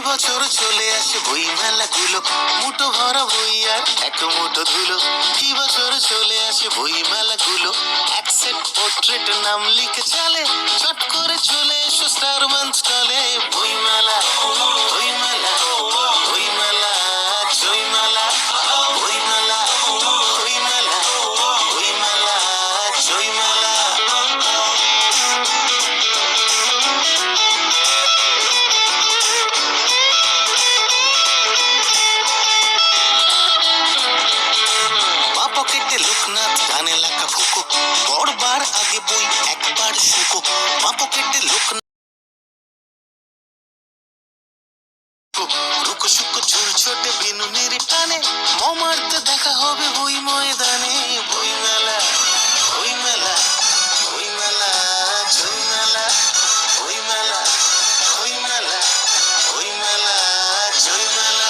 বছর চলে আসে বই মেলাগুলো, মুঠো ভরা বই আর এক মুঠো ধুলো। কি বছর চলে আসে বই মেলাগুলো, এক সেট পোর্ট্রেট নাম লিখে চালে। চট করে চলে এসো স্টার মান্থ স্টলে। বই মেলা, বই মেলা, বই মেলা, জয় মেলা, বই মেলা, বই মেলা, বই মেলা, জয় মেলা। বা পকেটে লোকনাথ গানে লেখা ফুকো, পড়বার আগে বই একবার শুকো। বা পকেটে লোকনাথ রুকো শুকো ঝুল ছোটে বিনুনির টানে, মমার্তে দেখা হবে বই ময়দানে। বই মেলা, বই মেলা, বই মেলা, জয় মেলা, বই মেলা, বই মেলা, বই মেলা, জয় মেলা।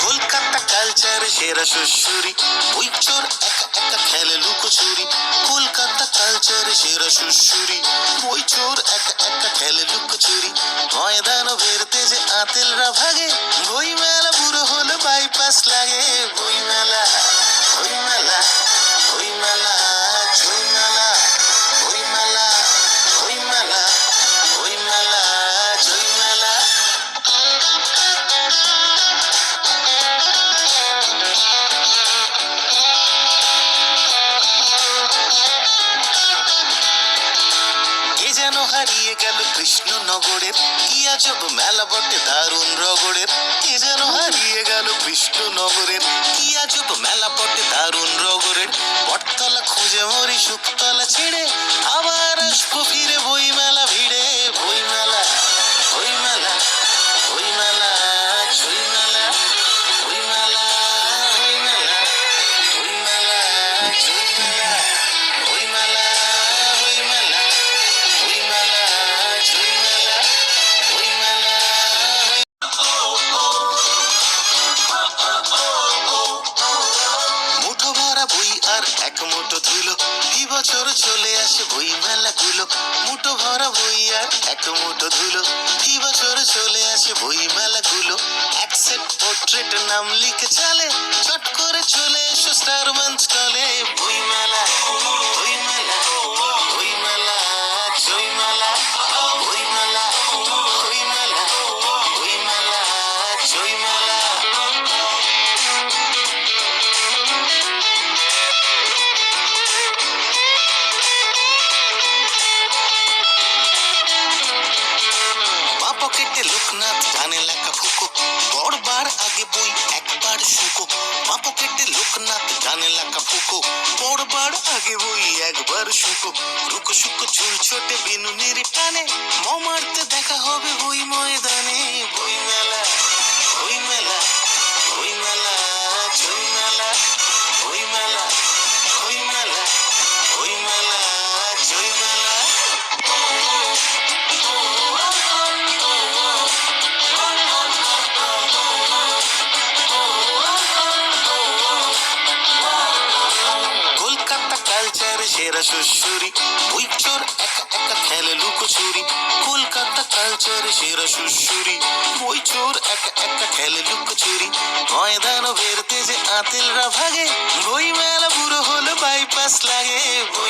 কলকাতা কালচার সেরা সুশুরি, বই চোর একা একা খেলে লুকোচুরি। কলকাতা কালচার সেরা সুশুরি, বই চোর একা একা খেলে লুকোচুরি। ময়দান বেরতে যে আতেলরা ভাগে, বই মেলা বুড়ো হলে বাইপাস লাগে। বই মেলা, বই মেলা, বই মেলা, জয় মেলা, বই মেলা, বই মেলা, বই মেলা, জয় মেলা। কে যেন হারিয়ে গেল কৃষ্ণনগরের, কি আজব মেলা বটে দারুণ রগড়ের। কে যেন হারিয়ে গেল কৃষ্ণনগরের, কি আজব মেলা বটে দারুণ রগড়ের। বটতলা খুঁজে মরি শুকতলা ছেড়ে, আবার আসবো ফিরে বই মেলা ভিড়ে। বই মেলা, বই মেলা, বই মেলা, জয় মেলা, বই মেলা, বই মেলা, বই মেলা, জয় মেলা, বই মেলা, বই মেলা, বই মেলা, জয় মেলা, বই মেলা। মুঠো ভরা বই আর এক মুঠো ধুলো, কি বছর চলে আসে বই মেলাগুলো। মুঠো ভরা বই আর এক মুঠো ধুলো, কি বছর চলে আসে বই মেলাগুলো। এক সেট পোর্ট্রেট নাম লিখে চালে। চট করে চলে এসো স্টার মান্থ স্টলে। বই মেলা, বই মেলা, বই মেলা, জয় মেলা, বই মেলা, বই মেলা, বই মেলা, জয় মেলা। বা পকেটে লোকনাথ গানে লেখা ফুকো, পড়বার আগে বই একবার শুকো। বা পকেটে লোকনাথ গানে লেখা ফুকো, পড়বার আগে বই একবার শুকো। রুকো শুকো চুল ছোটে বিনুনির টানে, মমার্তে দেখা হবে বই ময়দানে। বই মেলা, বই মেলা, বই মেলা, জয় মেলা, বই মেলা, বই মেলা, বই মেলা, জয় মেলা। কলকাতা কালচার সেরা সুশুরি, বই চোর একা একা খেলে লুকোচুরি। কলকাতা কালচার সেরা সুশুরি, বই চোর একা একা খেলে লুকোচুরি। ময়দান বেরতে যে আতেলরা ভাগে, বই মেলা বুড়ো হলে বাইপাস লাগে। বই